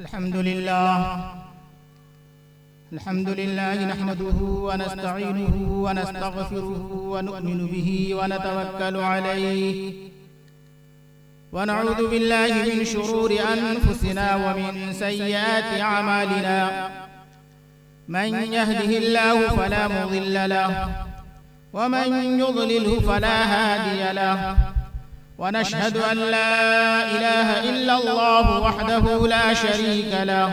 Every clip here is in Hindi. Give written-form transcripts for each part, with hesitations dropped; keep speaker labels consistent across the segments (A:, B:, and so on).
A: अल्हम्दुलिल्लाह नहमदुहु व नस्तईनुहु व नस्तगफिरुहु व नु'मिनु बिही व नतवक्कलु अलैहि व नऊज़ु बिल्लाहि मिन शुरूरि अनफुसिना व मिन सय्यिआति अमालिना मन यहदिहिल्लाहु फला मुज़िल्ल लहु व मन युज़लिलहु फला हादिय लहु व नशहदु अन ला इलाहा इल्लल्लाहु वहदहु ला शरीका लहु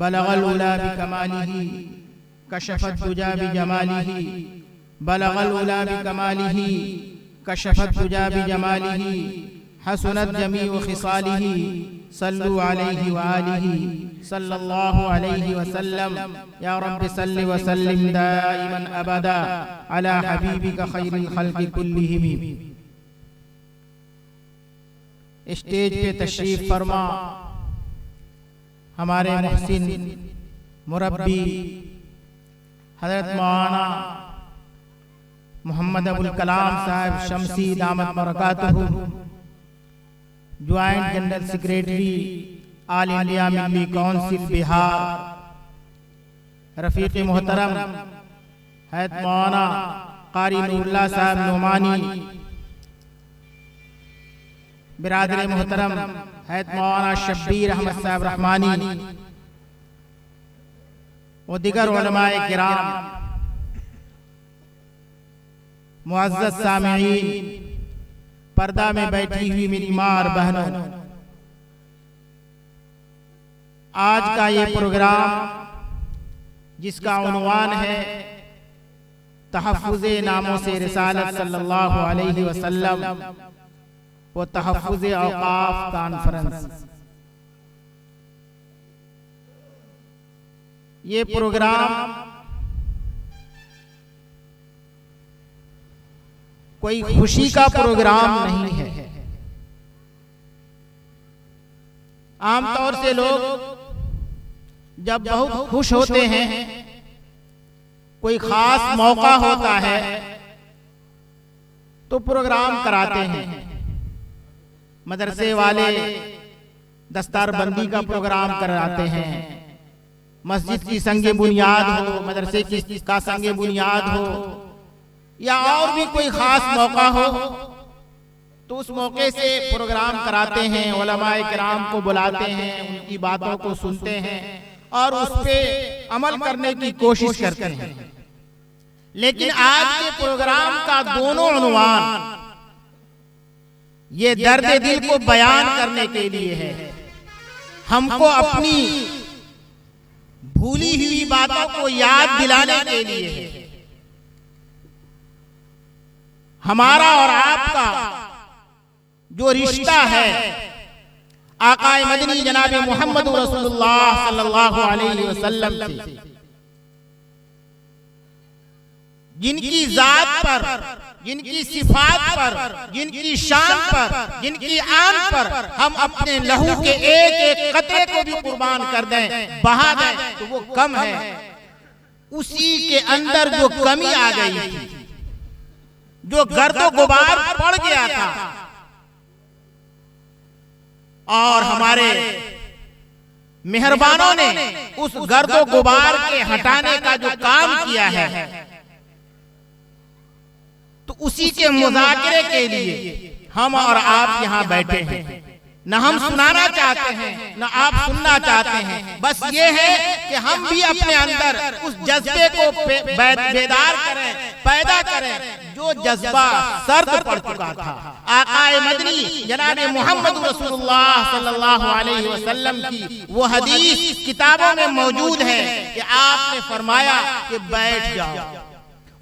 A: बलग उला बिकमालिही कशफत दुजा बिजमालिही बलग उला बिकमालिही कशफत दुजा बिजमालिही हसनत जमीउ खिसालिही सल्लु अलैहि व आलिही सल्लल्लाहु अलैहि वसल्लम या रब्बि सल्लि व सल्लिम दाइमन अबदा अला हबीबिका खैरिल खल्क़ि कुल्लिहिम। स्टेज पे तशरीफ फरमा हमारे मुहसिन मुरब्बी हज़रत मौलाना मोहम्मद अबुल कलाम साहब शमसी दामत बरकातुहू, joint general secretary all India Milli council Bihar, रफ़ीक़ मोहतरम हज़रत मौलाना कारी नूरुल्लाह साहब नुमानी, बिरादर मोहतरम हज़रत मौलाना शब्बीर अहमद साहब रहमानी व दिगर उलमाए किराम, मुअज़्ज़ज़ सामिईन, पर्दा में बैठी हुई मेरी माँ और बहनों, आज का ये प्रोग्राम जिसका उन्वान है तहफ़्फ़ुज़े नामों से रिसालत सल्लल्लाहु अलैहि वसल्लम वो तहफ़्फ़ुज़े औक़ाफ़ कॉन्फ्रेंस, ये प्रोग्राम कोई खुशी का प्रोग्राम नहीं है। आमतौर से लोग जब बहुत खुश होते हैं, कोई खास मौका होता है तो प्रोग्राम कराते हैं। मदरसे वाले दस्तारबंदी का प्रोग्राम कराते हैं, मस्जिद की संगे बुनियाद हो, मदरसे की का संगे बुनियाद हो या और भी कोई खास मौका हो तो उस मौके से प्रोग्राम कराते हैं, उलमाए किराम को बुलाते हैं, उनकी बातों को सुनते हैं और उस पे अमल करने की कोशिश करते हैं। लेकिन आज के प्रोग्राम का दोनों उन्वान ये दर्द दिल को बयान करने के लिए है, हमको अपनी भूली हुई बातों को याद दिलाने के लिए है। हमारा और आपका जो रिश्ता है आकाए मदनी जनाब मोहम्मद रसूलुल्लाह सल्लल्लाहु अलैहि वसल्लम से, जिनकी जात पर, जिनकी सिफात पर, जिनकी शान पर, जिनकी आन पर हम अपने लहू के एक एक कतरे को भी कुर्बान कर दें, बहा दें तो वो कम है। उसी के अंदर जो कमी आ गई थी, जो गर्दो गुबार पड़ गया था और हमारे मेहरबानों ने उस गर्दो गुबार के हटाने का जो काम किया है, तो उसी के मुज़ाकरे के लिए हम और आप यहाँ बैठे हैं। न हम सुनाना चाहते हैं न आप सुनना चाहते हैं, बस ये है कि हम भी अपने अंदर उस जज्बे को बेदार करें, पैदा करें जो जज्बा सर्द पड़ चुका था। आकाए मदनी जनाब मोहम्मद रसूलुल्लाह सल्लल्लाहु अलैहि वसल्लम की वो हदीस किताबों में मौजूद है कि आपने फरमाया कि बैठ जाओ,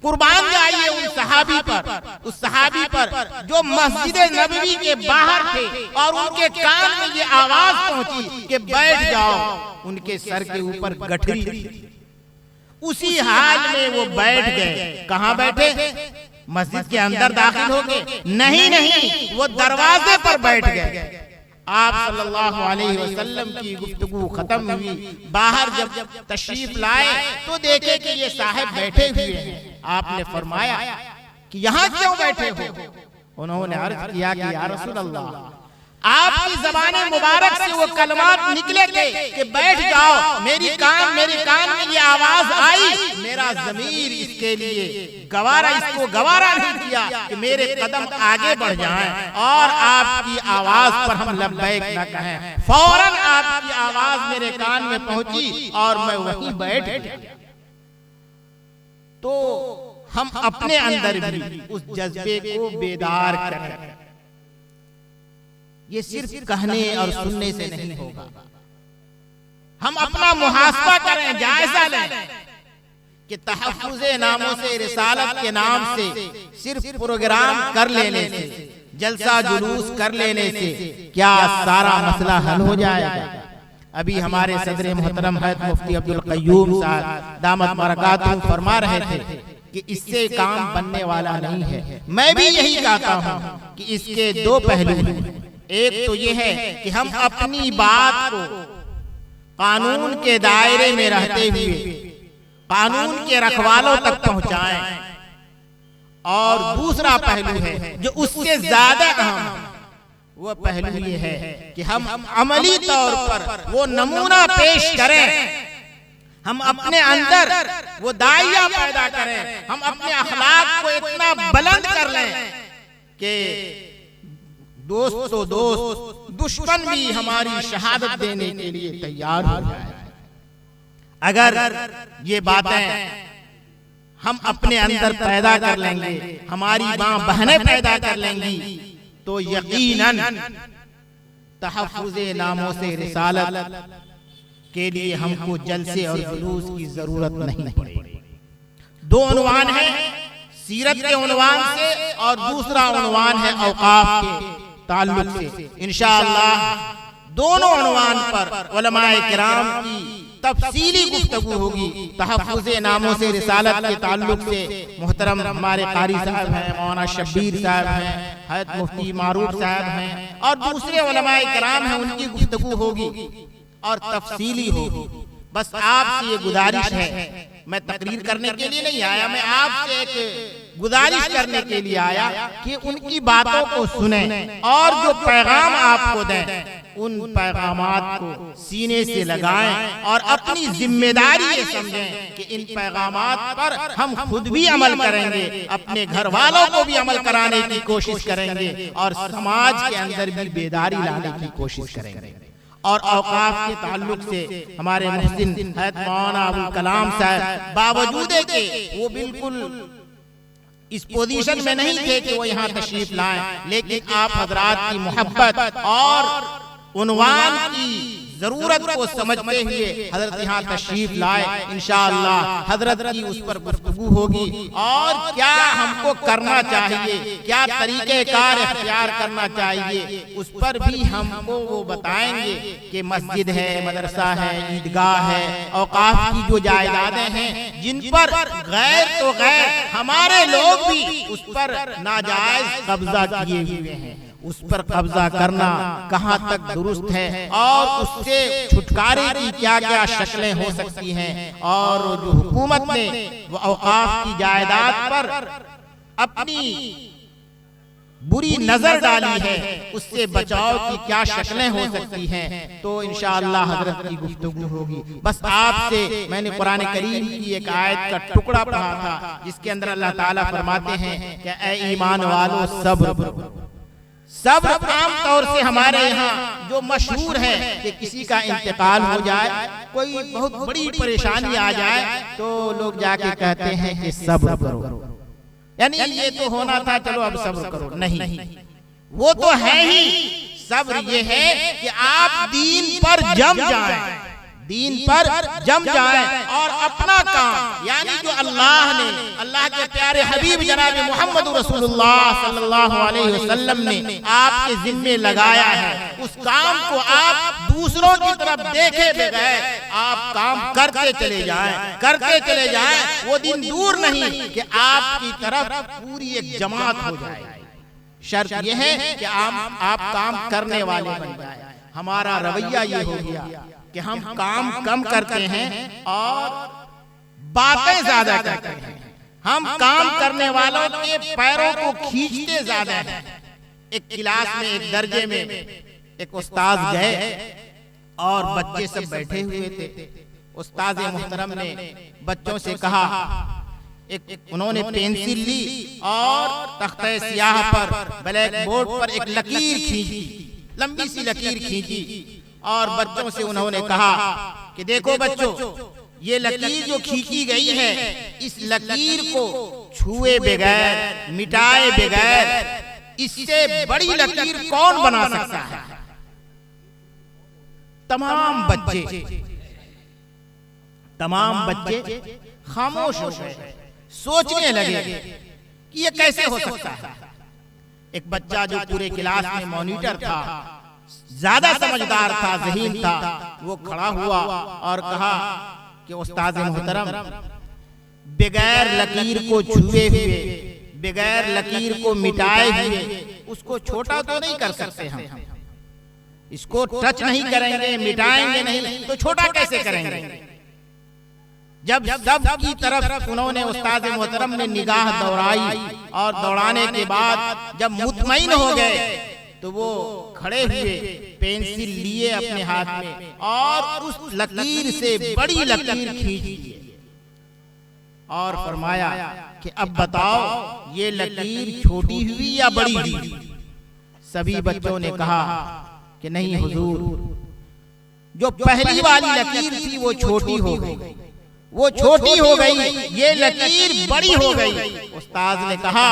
A: कुर्बान जाइए उन सहाबी पर, उस सहाबी पर जो मस्जिद नबवी के बाहर थे और उनके कान में ये आवाज पहुंची कि बैठ जाओ, उनके सर के ऊपर गठरी थी। उसी हाल में वो बैठ गए। कहां बैठे? मस्जिद के अंदर दाखिल हो गए? नहीं, वो दरवाजे पर बैठ गए। आप सल्लल्लाहु अलैहि वसल्लम की गुफ्तगू खत्म हुई, बाहर जब तशरीफ लाए तो देखे कि ये साहब बैठे हुए हैं। आपने फरमाया कि यहाँ क्यों बैठे हो? उन्होंने अर्ज किया कि या रसूल अल्लाह, आपकी ज़बान मुबारक से वो कलमात निकले थे कि बैठ जाओ, मेरे कान में ये आवाज आई, मेरा ज़मीर इसके लिए इसको गवारा नहीं किया कि मेरे कदम आगे बढ़ जाएं और आपकी आवाज पर हम लब्बैक न कहें। फौरन आपकी आवाज मेरे कान में पहुंची और मैं वहीं बैठ गया। तो हम अपने अंदर भी उस जज्बे को बेदार करें। ये सिर्फ कहने और सुनने से नहीं होगा। हम अपना मुहासबा करें, जायजा लें कि तहफ्फुज़े नामों से, रिसालत के नाम से सिर्फ प्रोग्राम कर लेने से, जलसा जुलूस कर लेने से क्या सारा मसला हल हो जाएगा? अभी हमारे सदर मोहतरम हज़रत मुफ्ती अब्दुल क़य्यूम साहब दामत बरकातुहू फरमा रहे थे कि इससे काम बनने वाला नहीं है। मैं भी यही कहता हूँ कि इसके दो पहलू हैं। एक तो ये है कि हम अपनी बात को कानून के दायरे में रहते हुए कानून के रखवालों तक पहुंचाएं, और दूसरा पहलू है जो उससे ज्यादा अहम, वो पहलू ये है कि हम अमली तौर पर वो नमूना पेश करें, हम अपने अंदर वो दाइया पैदा करें, हम अपने अखलाक को इतना बुलंद कर लें कि दोस्त तो दोस्त, दुश्मन भी हमारी शहादत देने के लिए तैयार हो जाए। अगर ये बातें हम अपने अंदर पैदा कर लेंगे, हमारी माँ बहनें पैदा कर लेंगी, तो यकीनन तहफ्फुज़े नामों से रिसालत के लिए हमको जलसे और जुलूस की जरूरत नहीं पड़ेगी। दो उन्वान है, सीरत के उन्वान से और दूसरा उन्वान है औकाफ के ताल्लुक से। इंशाअल्लाह दोनों उन्वान पर उलमाए किराम की तफसीली गुफ्तगू होगी। तहफ्फुज़े नामों से रिसालत के ताल्लुक से मोहतरम हमारे कारी साहब हैं, मौलाना शब्बीर साहब हैं, हज़रत मुफ्ती मारूफ साहब हैं और दूसरे उलमाए किराम हैं, उनकी गुफ्तगू होगी और तफसीली होगी। बस आपसे ये गुजारिश है, मैं तकरीर करने के लिए नहीं आया, मैं आपसे एक गुजारिश करने के लिए आया कि उनकी बातों को सुनें और जो पैगाम आपको दें उन पैगामात को सीने से लगाएं और अपनी जिम्मेदारी ये समझें कि इन पैगामात पर हम खुद भी अमल करेंगे, अपने घर वालों को भी अमल कराने की कोशिश करेंगे और समाज के अंदर भी बेदारी लाने की कोशिश करेंगे। और औकाफ के ताल्लुक से हमारे मुहसिन हज़रत मौलाना अबुल कलाम साहब बावजूद के वो बिल्कुल इस पोजीशन में नहीं थे कि वो यहाँ तशरीफ लाएं, लेकिन आप हजरात की मोहब्बत और उन्वान की जरूरत को समझते हुए हजरत यहाँ तशरीफ लाए। इंशाअल्लाह हजरत की उस पर गुफ्तगू होगी और क्या हमको करना चाहिए, क्या तरीके कार इख्तियार करना चाहिए, उस पर भी हमको वो बताएंगे कि मस्जिद है, मदरसा है, ईदगाह है, औकाफ की जो जायदादें हैं जिन पर गैर तो गैर हमारे लोग भी उस पर नाजायज कब्जा किए हुए हैं, उस पर कब्जा करना कहाँ तक दुरुस्त है और उससे छुटकारे की क्या क्या शक्लें हो सकती हैं, और जो हुकूमत ने वो औकाफ की जायदाद पर अपनी बुरी नजर डाली है उससे बचाव की क्या शक्लें हो सकती हैं, तो इंशाअल्लाह हजरत की गुफ्तगू होगी। बस आपसे मैंने कुरान करीम की एक आयत का टुकड़ा पढ़ा था जिसके अंदर अल्लाह ताला फरमाते हैं कि ऐ ईमान वालों सब्र। सब्र आम तौर से हमारे यहाँ जो मशहूर है कि किसी का इंतकाल हो जाए, कोई बहुत बड़ी परेशानी आ जाए तो लोग जाके कहते हैं कि सब्र करो, यानी ये तो होना था, चलो अब सब्र करो। नहीं, वो तो है ही। सब्र ये है कि आप दीन पर जम जाएं, दीन पर जम जाएं और अपना काम यानी जो अल्लाह के प्यारे हबीब जनाब मोहम्मद रसूलुल्लाह सल्लल्लाहु अलैहि वसल्लम ने आपके जिम्मे लगाया है, उस काम को आप दूसरों की तरफ देखे बगैर आप काम करते चले जाएं। वो दिन दूर नहीं कि आपकी तरफ पूरी एक जमात हो जाए। शर्त यह है कि आप काम करने वाले बन जाए। हमारा रवैया ये हो गया कि हम काम कम करते हैं और बातें ज्यादा करते हैं। हम काम करने वालों के पैरों को खींचते ज्यादा हैं। एक क्लास में, एक दर्जे में एक उस्ताद गए और बच्चे सब बैठे हुए थे। उस्ताद मोहतरम ने बच्चों से कहा, उन्होंने पेंसिल ली और तख्ते स्याह पर ब्लैक बोर्ड पर एक लकीर खींची, लंबी सी लकीर खींची और बच्चों से उन्होंने कहा कि देखो बच्चों, ये लकीर जो खींची गई है, इस लकीर को छुए बगैर, मिटाए बगैर इससे बड़ी लकीर कौन बना सकता है। तमाम बच्चे खामोश हो गए, सोचने लगे कि ये कैसे हो सकता है। एक बच्चा जो पूरे क्लास में मॉनिटर था, ज्यादा समझदार था, ज़हीन था, वो खड़ा हुआ और कहा कि उस्ताद मोहतरम, बगैर लकीर को छुए हुए, बगैर लकीर को मिटाए हुए उसको छोटा तो नहीं कर सकते हम। इसको टच नहीं करेंगे, मिटाएंगे नहीं तो छोटा कैसे करेंगे। जब सब की तरफ उन्होंने उस्ताद मोहतरम ने निगाह दौड़ाई और दौड़ाने के बाद जब मुतमईन हो गए तो वो खड़े हुए, पेंसिल लिए अपने हाथ में और उस लकीर से बड़ी लकीर खींच ली और फरमाया कि अब बताओ ये लकीर छोटी हुई या बड़ी हुई। सभी बच्चों ने कहा कि नहीं हुजूर, जो पहली वाली लकीर थी वो छोटी हो गई, वो छोटी हो गई, ये लकीर बड़ी हो गई। उस्ताद ने कहा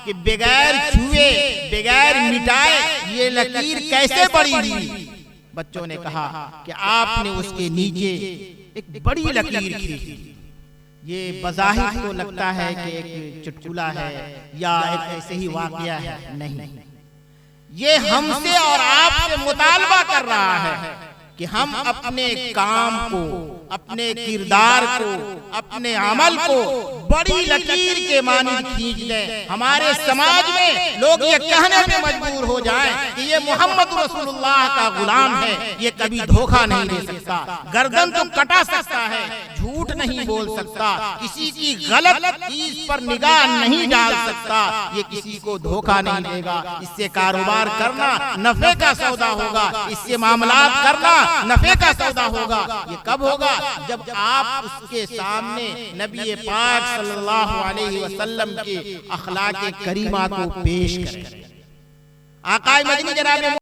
A: कि बगैर छुए, बगैर मिटाए ये लकीर कैसे बड़ी हुई। बच्चों ने कहा कि आपने उसके नीचे एक बड़ी लकीर खींची। ये बज़ाहिर तो लगता है कि एक चुटकुला है या एक ऐसे ही वाकया है, नहीं, ये हमसे और आपसे मुतालबा कर रहा है कि हम अपने काम को, अपने किरदार को, अपने अमल को बड़ी लकीर के मानिंद खींच लें। हमारे समाज में लोग ये कहने पे मजबूर हो जाएं कि ये मोहम्मद रसूलुल्लाह का गुलाम है, ये कभी धोखा नहीं दे सकता, गर्दन तो कटा सकता है, झूठ नहीं बोल सकता, किसी की गलत चीज पर निगाह नहीं डाल सकता, ये किसी को धोखा नहीं देगा। इससे कारोबार करना नफे का सौदा होगा, इससे मामलात करना नफे का सौदा होगा। ये कब होगा? जब आप उसके सामने नबी पाक सल्लल्लाहु अलैहि वसल्लम के अखलाक करीमा को पेश करें। आका मदनी जनाब